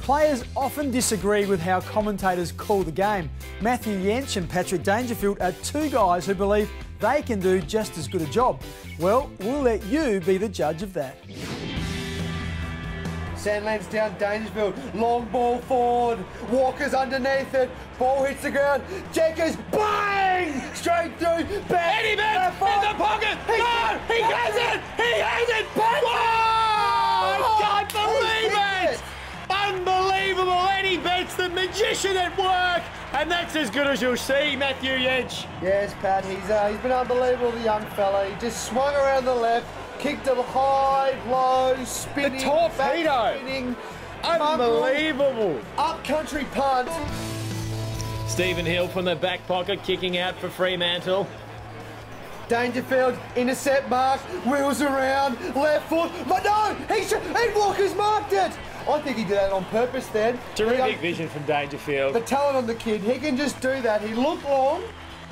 Players often disagree with how commentators call the game. Matthew Jentzsch and Patrick Dangerfield are two guys who believe they can do just as good a job. Well, we'll let you be the judge of that. Sandland's down Dangerfield, long ball forward, Walker's underneath it, ball hits the ground, Jenkins, bang! Straight through, back, Eddie Betts in the pocket! No! He has it! He has it! Whoa! I can't believe it! Unbelievable! Eddie Betts, the magician at work! And that's as good as you'll see, Matthew Jentzsch. Yes, Pat, he's been unbelievable, the young fella. He just swung around the left, kicked it high, low, spinning, The torpedo. back spinning, Unbelievable! up-country punt. Stephen Hill from the back pocket, kicking out for Fremantle. Dangerfield, intercept mark, wheels around, left foot, but no, Walker's marked it. I think he did that on purpose then. Terrific vision from Dangerfield. The talent on the kid, he can just do that. He looked long,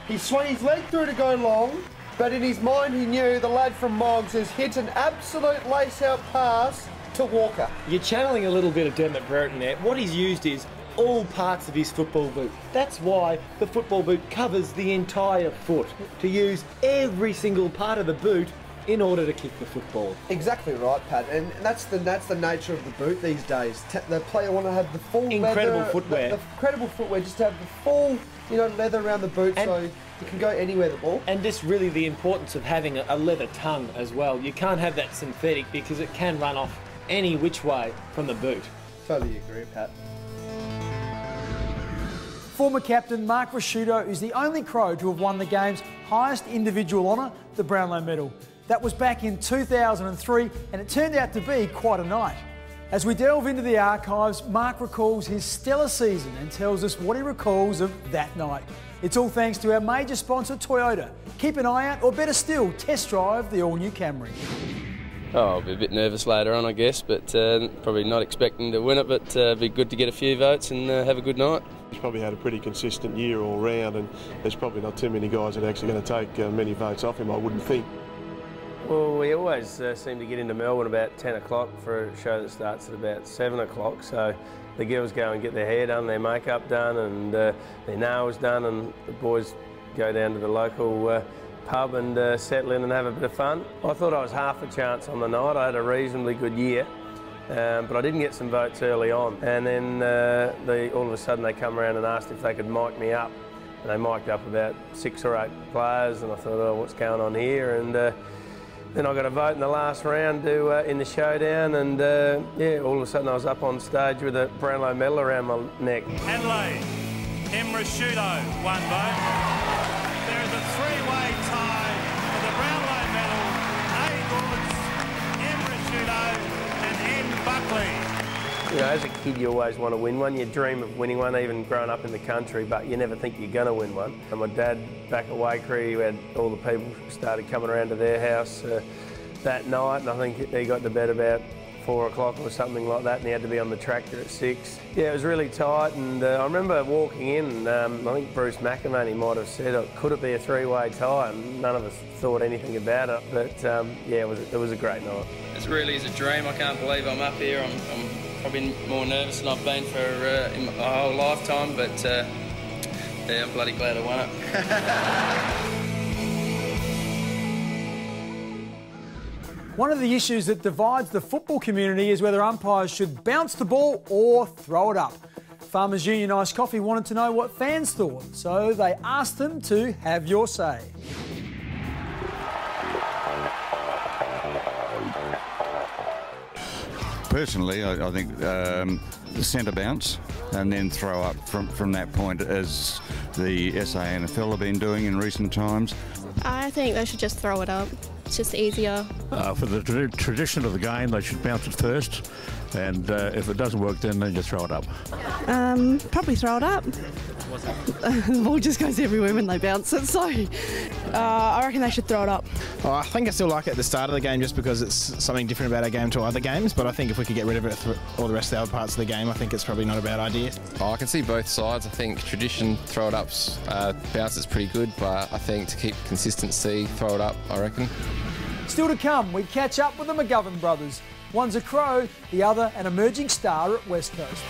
he swung his leg through to go long, but in his mind he knew the lad from Moggs has hit an absolute lace-out pass to Walker. You're channeling a little bit of Dermot Brereton there. What he's used is all parts of his football boot. That's why the football boot covers the entire foot, to use every single part of the boot in order to kick the football. Exactly right, Pat, and that's the nature of the boot these days. The player want to have the full Incredible leather, footwear. The incredible footwear, just to have the full, leather around the boot, so you can go anywhere the ball. And just really the importance of having a leather tongue as well. You can't have that synthetic because it can run off any which way from the boot. Totally agree, Pat. Former captain Mark Ricciuto is the only Crow to have won the game's highest individual honour, the Brownlow Medal. That was back in 2003, and it turned out to be quite a night. As we delve into the archives, Mark recalls his stellar season and tells us what he recalls of that night. It's all thanks to our major sponsor, Toyota. Keep an eye out, or better still, test drive the all-new Camry. Oh, I'll be a bit nervous later on, I guess, but probably not expecting to win it, but be good to get a few votes and have a good night. He's probably had a pretty consistent year all round, and there's probably not too many guys that are actually going to take many votes off him, I wouldn't think. Well, we always seem to get into Melbourne about 10 o'clock for a show that starts at about 7 o'clock, so the girls go and get their hair done, their makeup done and their nails done, and the boys go down to the local pub and settle in and have a bit of fun. I thought I was half a chance on the night. I had a reasonably good year, but I didn't get some votes early on, and then all of a sudden they come around and asked if they could mic me up, and they mic'd up about 6 or 8 players, and I thought, oh, what's going on here? And then I got a vote in the last round in the showdown, and yeah, all of a sudden I was up on stage with a Brownlow medal around my neck. Adelaide, M. Ricciuto, 1 vote. There is a three-way tie for the Brownlow medal. A. Goods, M. Ricciuto and M. Buckley. You know, as a kid you always want to win one. You dream of winning one, even growing up in the country, but you never think you're going to win one. And my dad back at Waikerie, who had all the people started coming around to their house that night, and I think he got to bed about 4 o'clock or something like that, and he had to be on the tractor at 6. Yeah, it was really tight, and I remember walking in, I think Bruce McAvaney might have said, could it be a three-way tie? And none of us thought anything about it, but yeah, it was a great night. It really is a dream. I can't believe I'm up here. I'm probably more nervous than I've been for in my whole lifetime, but yeah, I'm bloody glad I won it. One of the issues that divides the football community is whether umpires should bounce the ball or throw it up. Farmers Union Iced Coffee wanted to know what fans thought, so they asked them to have your say. Personally, I think the centre bounce and then throw up from that point, as the SANFL have been doing in recent times. I think they should just throw it up. It's just easier. For the tradition of the game, they should bounce it first, and if it doesn't work, then they just throw it up. Probably throw it up. The ball just goes everywhere when they bounce it, so I reckon they should throw it up. Oh, I think I still like it at the start of the game just because it's something different about our game to other games, but I think if we could get rid of it for all the rest of the other parts of the game, I think it's probably not a bad idea. Oh, I can see both sides. I think tradition, throw it ups, bounce is pretty good, but I think to keep consistency, throw it up, I reckon. Still to come, we catch up with the McGovern brothers. One's a Crow, the other an emerging star at West Coast.